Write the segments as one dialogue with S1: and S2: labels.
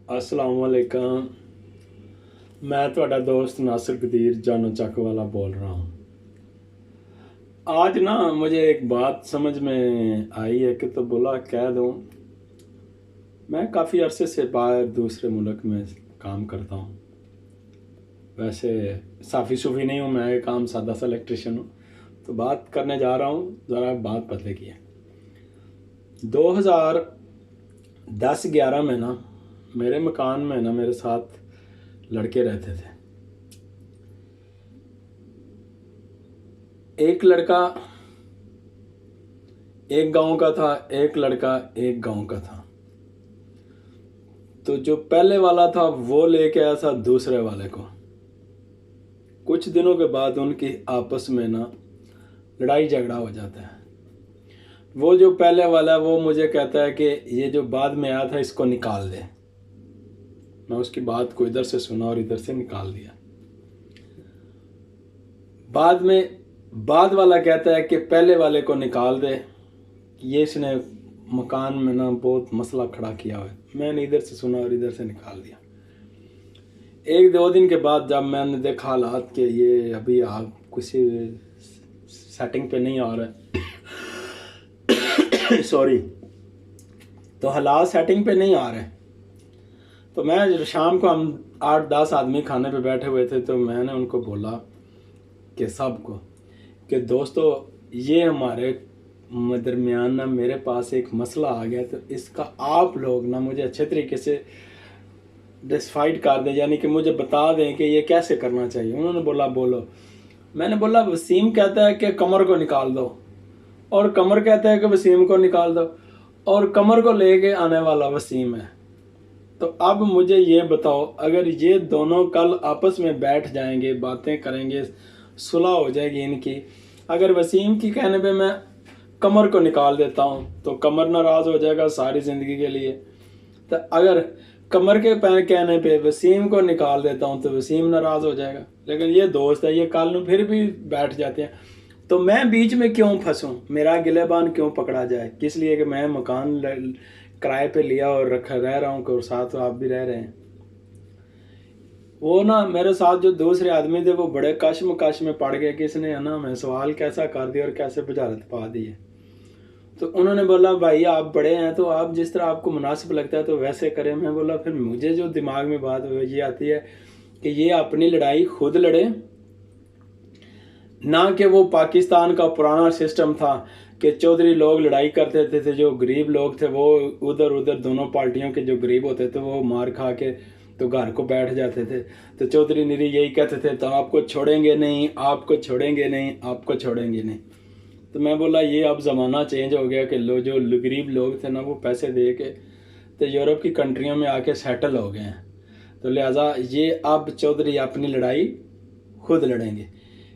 S1: अस्सलाम वालेकुम। मैं ਤੁਹਾਡਾ दोस्त नासिर कदीर जानो चक वाला बोल रहा हूँ। आज ना मुझे एक बात समझ में आई है कि तो बोला कह दूँ। मैं काफ़ी अरसे से बाहर दूसरे मुल्क में काम करता हूँ। वैसे साफ़ी सूफ़ी नहीं हूँ, मैं एक आम सादा सा इलेक्ट्रिशियन हूँ। तो बात करने जा रहा हूँ, ज़रा बात बदले की है। 2010-11 में ना मेरे मकान में ना मेरे साथ लड़के रहते थे। एक लड़का एक गांव का था, एक लड़का एक गांव का था। तो जो पहले वाला था वो लेके आया था दूसरे वाले को। कुछ दिनों के बाद उनकी आपस में ना लड़ाई झगड़ा हो जाता है। वो जो पहले वाला है वो मुझे कहता है कि ये जो बाद में आया था इसको निकाल दे। मैं उसकी बात को इधर से सुना और इधर से निकाल दिया। बाद वाला कहता है कि पहले वाले को निकाल दे, ये इसने मकान में ना बहुत मसला खड़ा किया हुआ है। मैंने इधर से सुना और इधर से निकाल दिया। एक दो दिन के बाद जब मैंने देखा हालात कि ये अभी आप किसी सेटिंग पे नहीं आ रहा है सॉरी, तो हालात सेटिंग पे नहीं आ रहे, तो मैं शाम को हम 8-10 आदमी खाने पे बैठे हुए थे। तो मैंने उनको बोला कि सबको कि दोस्तों ये हमारे दरमियान ना मेरे पास एक मसला आ गया, तो इसका आप लोग ना मुझे अच्छे तरीके से डिसाइड कर दें, यानी कि मुझे बता दें कि ये कैसे करना चाहिए। उन्होंने बोला बोलो। मैंने बोला वसीम कहता है कि कमर को निकाल दो, और कमर कहता है कि वसीम को निकाल दो, और कमर को लेके आने वाला वसीम है। तो अब मुझे ये बताओ, अगर ये दोनों कल आपस में बैठ जाएंगे, बातें करेंगे, सुलह हो जाएगी इनकी। अगर वसीम की कहने पे मैं कमर को निकाल देता हूँ तो कमर नाराज़ हो जाएगा सारी ज़िंदगी के लिए। तो अगर कमर के कहने पे वसीम को निकाल देता हूँ तो वसीम नाराज़ हो जाएगा। लेकिन ये दोस्त है, ये कल फिर भी बैठ जाते हैं। तो मैं बीच में क्यों फंसूँ, मेरा गिलेबान क्यों पकड़ा जाए? किस लिए कि मैं मकान किराए पे लिया और रह रहा हूँ, और साथ आप भी रह रहे हैं। वो ना मेरे साथ जो दूसरे आदमी थे वो बड़े कश में पड़ गए कि इसने है ना मैं सवाल कैसा कर दिया और कैसे बुझारत पा दी है। तो उन्होंने बोला भाई आप बड़े हैं तो आप जिस तरह आपको मुनासिब लगता है तो वैसे करें। मैं बोला फिर मुझे जो दिमाग में बात ये आती है कि ये अपनी लड़ाई खुद लड़े, ना कि वो पाकिस्तान का पुराना सिस्टम था कि चौधरी लोग लड़ाई करते थे, जो गरीब लोग थे वो उधर दोनों पार्टियों के जो गरीब होते थे वो मार खा के तो घर को बैठ जाते थे। तो चौधरी निरी यही कहते थे तो आपको छोड़ेंगे नहीं, आपको छोड़ेंगे नहीं, आपको छोड़ेंगे नहीं। तो मैं बोला ये अब ज़माना चेंज हो गया कि जो गरीब लोग थे ना वो पैसे दे के तो यूरोप की कंट्रियों में आके सेटल हो गए हैं। तो लिहाजा ये अब चौधरी अपनी लड़ाई खुद लड़ेंगे।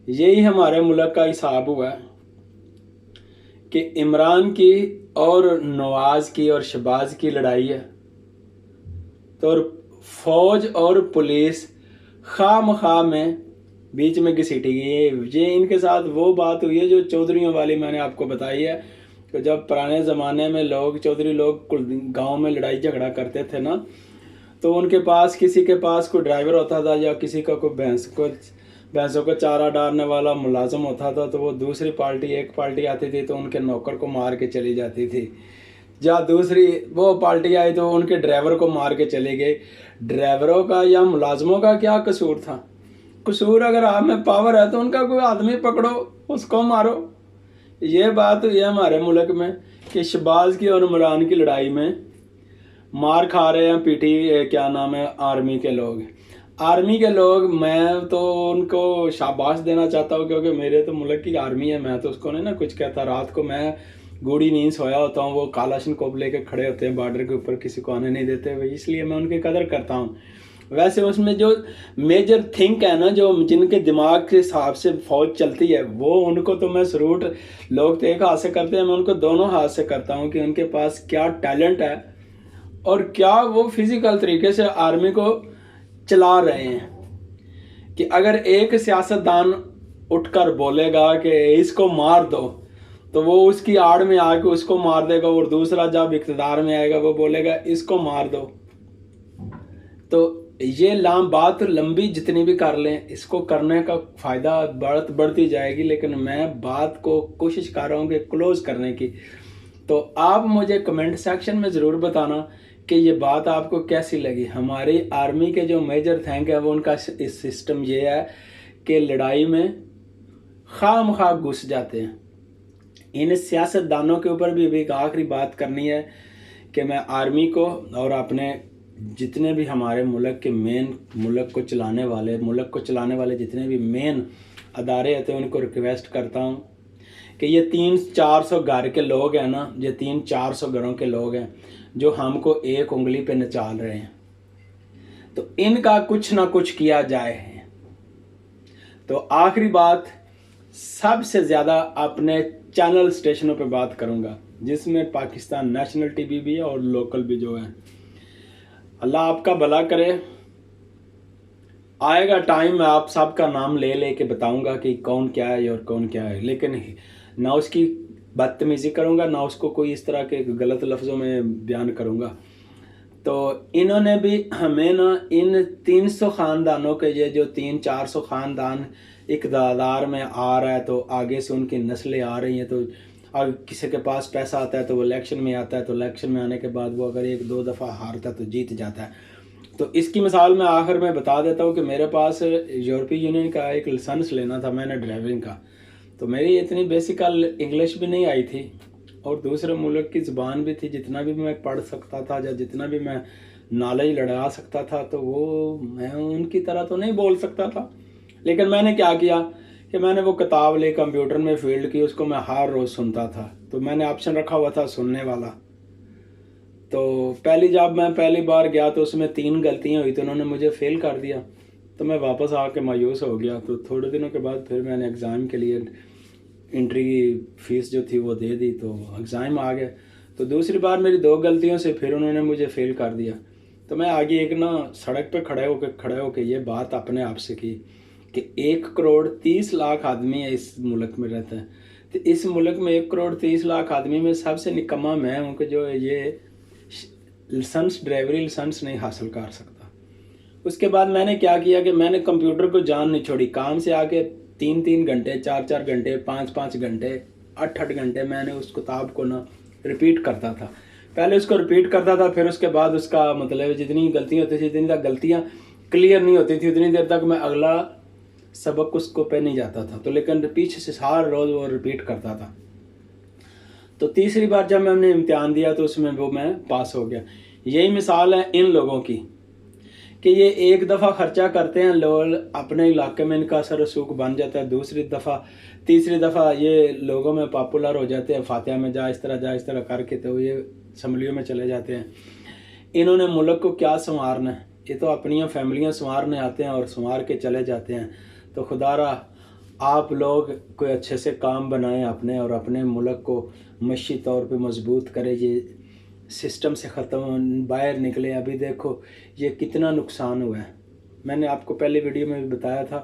S1: यही हमारे मुल्क का हिसाब हुआ कि इमरान की और नवाज़ की और शहबाज की लड़ाई है, तो फौज और पुलिस खामखा में बीच में घसीटी गई। ये इनके साथ वो बात हुई है जो चौधरीयों वाली मैंने आपको बताई है कि जब पुराने ज़माने में चौधरी लोग गांव में लड़ाई झगड़ा करते थे ना, तो उनके पास किसी के पास कोई ड्राइवर होता था या किसी का कोई भैंसों को चारा डालने वाला मुलाजम होता था, तो वो दूसरी पार्टी एक पार्टी आती थी तो उनके नौकर को मार के चली जाती थी, या दूसरी वो पार्टी आई तो उनके ड्राइवर को मार के चली गई। ड्राइवरों का या मुलाजमों का क्या कसूर था? कसूर अगर आप में पावर है तो उनका कोई आदमी पकड़ो, उसको मारो। ये बात हुई है हमारे मुल्क में कि शहबाज की और इमरान की लड़ाई में मार खा रहे हैं पीटी क्या नाम है आर्मी के लोग। आर्मी के लोग मैं तो उनको शाबाश देना चाहता हूँ क्योंकि मेरे तो मुल्क की आर्मी है, मैं तो उसको नहीं ना कुछ कहता। रात को मैं गूढ़ी नींद सोया होता हूँ, वो कालाशनकोव लेके खड़े होते हैं बॉर्डर के ऊपर, किसी को आने नहीं देते हुए, इसलिए मैं उनकी कदर करता हूँ। वैसे उसमें जो मेजर थिंक है ना, जो जिनके दिमाग के हिसाब से फौज चलती है, वो उनको तो मैं सरूट, लोग तो एक हाथ से करते हैं, मैं उनको दोनों हाथ से करता हूँ कि उनके पास क्या टैलेंट है और क्या वो फिजिकल तरीके से आर्मी को चला रहे हैं। कि अगर एक सियासतदान उठकर बोलेगा कि इसको मार दो तो वो उसकी आड़ में आके उसको मार देगा, और दूसरा जब इक़्तिदार में आएगा वो बोलेगा इसको मार दो। तो ये बात लंबी जितनी भी कर लें, इसको करने का फ़ायदा बढ़ती जाएगी, लेकिन मैं बात को कोशिश कर रहा हूँ कि क्लोज़ करने की। तो आप मुझे कमेंट सेक्शन में ज़रूर बताना कि ये बात आपको कैसी लगी। हमारी आर्मी के जो मेजर थैंक है वो उनका इस सिस्टम ये है कि लड़ाई में खामखा घुस जाते हैं। इन सियासतदानों के ऊपर भी एक आखिरी बात करनी है कि मैं आर्मी को और अपने जितने भी हमारे मुल्क के मुल्क को चलाने वाले जितने भी मेन अदारे होते हैं उनको रिक्वेस्ट करता हूँ कि ये 300-400 घर के लोग हैं ना, ये 300-400 घरों के लोग हैं जो हमको एक उंगली पे नचाल रहे हैं, तो इनका कुछ ना कुछ किया जाए। तो आखिरी बात, सबसे ज़्यादा अपने चैनल स्टेशनों पे बात करूँगा जिसमें पाकिस्तान नेशनल टीवी भी है और लोकल भी जो है। अल्लाह आपका भला करे। आएगा टाइम मैं आप सबका नाम ले लेके बताऊंगा कि कौन क्या है और कौन क्या है, लेकिन ना उसकी बदतमीज़ी करूंगा ना उसको कोई इस तरह के गलत लफ्ज़ों में बयान करूंगा। तो इन्होंने भी हमें ना इन 300 ख़ानदानों के ये जो 300-400 ख़ानदान इक़्तिदार में आ रहा है, तो आगे से उनकी नस्लें आ रही हैं, तो और किसी के पास पैसा आता है तो वो इलेक्शन में आता है, तो इलेक्शन में आने के बाद वो अगर 1-2 दफ़ा हारता है तो जीत जाता है। तो इसकी मिसाल मैं आखिर में बता देता हूँ कि मेरे पास यूरोपीय यूनियन का एक लाइसेंस लेना था मैंने ड्राइविंग का, तो मेरी इतनी बेसिकल इंग्लिश भी नहीं आई थी और दूसरे मुल्क की ज़ुबान भी थी, जितना भी मैं पढ़ सकता था या जितना भी मैं नॉलेज लड़ा सकता था तो वो मैं उनकी तरह तो नहीं बोल सकता था। लेकिन मैंने क्या किया कि मैंने वो किताब ले कंप्यूटर में फील्ड की, उसको मैं हर रोज़ सुनता था। तो मैंने ऑप्शन रखा हुआ था सुनने वाला। तो जब मैं पहली बार गया तो उसमें 3 गलतियाँ हुई, तो उन्होंने मुझे फ़ेल कर दिया। तो मैं वापस आके मायूस हो गया। तो थोड़े दिनों के बाद फिर मैंने एग्ज़ाम के लिए एंट्री फ़ीस जो थी वो दे दी, तो एग्ज़ाम आ गया। तो दूसरी बार मेरी 2 गलतियों से फिर उन्होंने मुझे फ़ेल कर दिया। तो मैं आगे एक ना सड़क पे खड़े होकर ये बात अपने आप से की कि 1,30,00,000 आदमी है इस मुल्क में रहता है। तो इस मुल्क में 1,30,00,000 आदमी में सबसे निकम्मा मैं हूँ कि जो ये ड्राइवरी लाइसेंस नहीं हासिल कर सकता। उसके बाद मैंने क्या किया कि मैंने कंप्यूटर को जान नहीं छोड़ी। काम से आके 3-3 घंटे, 4-4 घंटे, 5-5 घंटे, 8-8 घंटे मैंने उस किताब को ना रिपीट करता था। पहले उसको रिपीट करता था, फिर उसके बाद उसका मतलब जितनी गलतियाँ होती थी, जितनी तक गलतियाँ क्लियर नहीं होती थी उतनी देर तक मैं अगला सबक उसको पे नहीं जाता था। तो लेकिन पीछे से हर रोज़ वो रिपीट करता था। तो तीसरी बार जब मैंने इम्तिहान दिया तो उसमें वो मैं पास हो गया। यही मिसाल है इन लोगों की कि ये एक दफ़ा ख़र्चा करते हैं लोग, अपने इलाके में इनका असर रसूख बन जाता है। दूसरी दफ़ा, तीसरी दफ़ा ये लोगों में पॉपुलर हो जाते हैं, फातिहा में जा इस तरह करके, तो ये असम्बलियों में चले जाते हैं। इन्होंने मुल्क को क्या संवारना है, ये तो अपनी फैमिलियाँ संवारने आते हैं और संवार के चले जाते हैं। तो खुदारा आप लोग कोई अच्छे से काम बनाएं अपने, और अपने मुल्क को मशी तौर पे मजबूत करें, ये सिस्टम से ख़त्म बाहर निकले। अभी देखो ये कितना नुकसान हुआ है। मैंने आपको पहले वीडियो में भी बताया था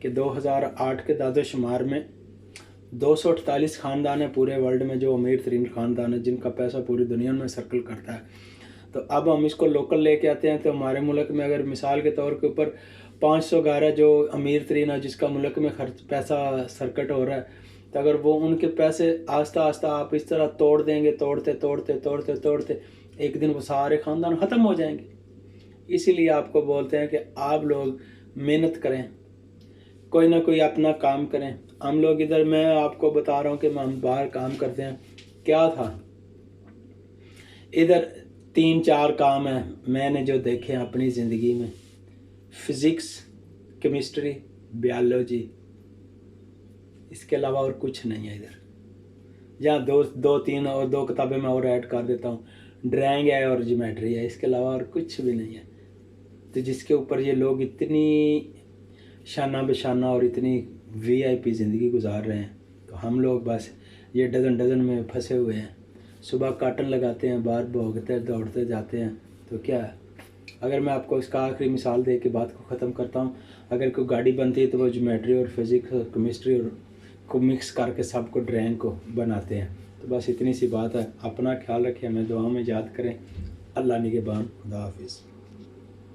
S1: कि 2008 के दादोशुमार में 248 ख़ानदान है पूरे वर्ल्ड में जो अमीर तरीन ख़ानदान है, जिनका पैसा पूरी दुनिया में सर्कल करता है। तो अब हम इसको लोकल लेके आते हैं। तो हमारे मुल्क में अगर मिसाल के तौर के ऊपर 500 घर है जो अमीर तरीन है, जिसका मुल्क में खर्च पैसा सर्कट हो रहा है, तो अगर वो उनके पैसे आस्ता आस्ता आप इस तरह तोड़ देंगे, तोड़ते एक दिन वो सारे ख़ानदान ख़त्म हो जाएंगे। इसीलिए आपको बोलते हैं कि आप लोग मेहनत करें, कोई ना कोई अपना काम करें। हम लोग इधर, मैं आपको बता रहा हूँ कि हम बाहर काम करते हैं, क्या था इधर 3-4 काम है मैंने जो देखे हैं अपनी ज़िंदगी में, फ़िज़िक्स, केमिस्ट्री, बायोलॉजी, इसके अलावा और कुछ नहीं है इधर। जहाँ दो तीन और 2 किताबें मैं और ऐड कर देता हूँ, ड्राइंग है और ज्योमेट्री है, इसके अलावा और कुछ भी नहीं है। तो जिसके ऊपर ये लोग इतनी शाना बशाना और इतनी VIP ज़िंदगी गुजार रहे हैं, तो हम लोग बस ये डज़न में फंसे हुए हैं। सुबह काटन लगाते हैं, बाहर भोगते दौड़ते जाते हैं। तो क्या है, अगर मैं आपको इसका आखिरी मिसाल दे के बात को ख़त्म करता हूँ, अगर कोई गाड़ी बनती है तो वो ज्योमेट्री और फिज़िक्स और केमिस्ट्री और को मिक्स करके सबको ड्राइंग को बनाते हैं। तो बस इतनी सी बात है। अपना ख्याल रखें, हमें दुआ में याद करें। अल्लाह निगहबान, खुदा हाफिज़।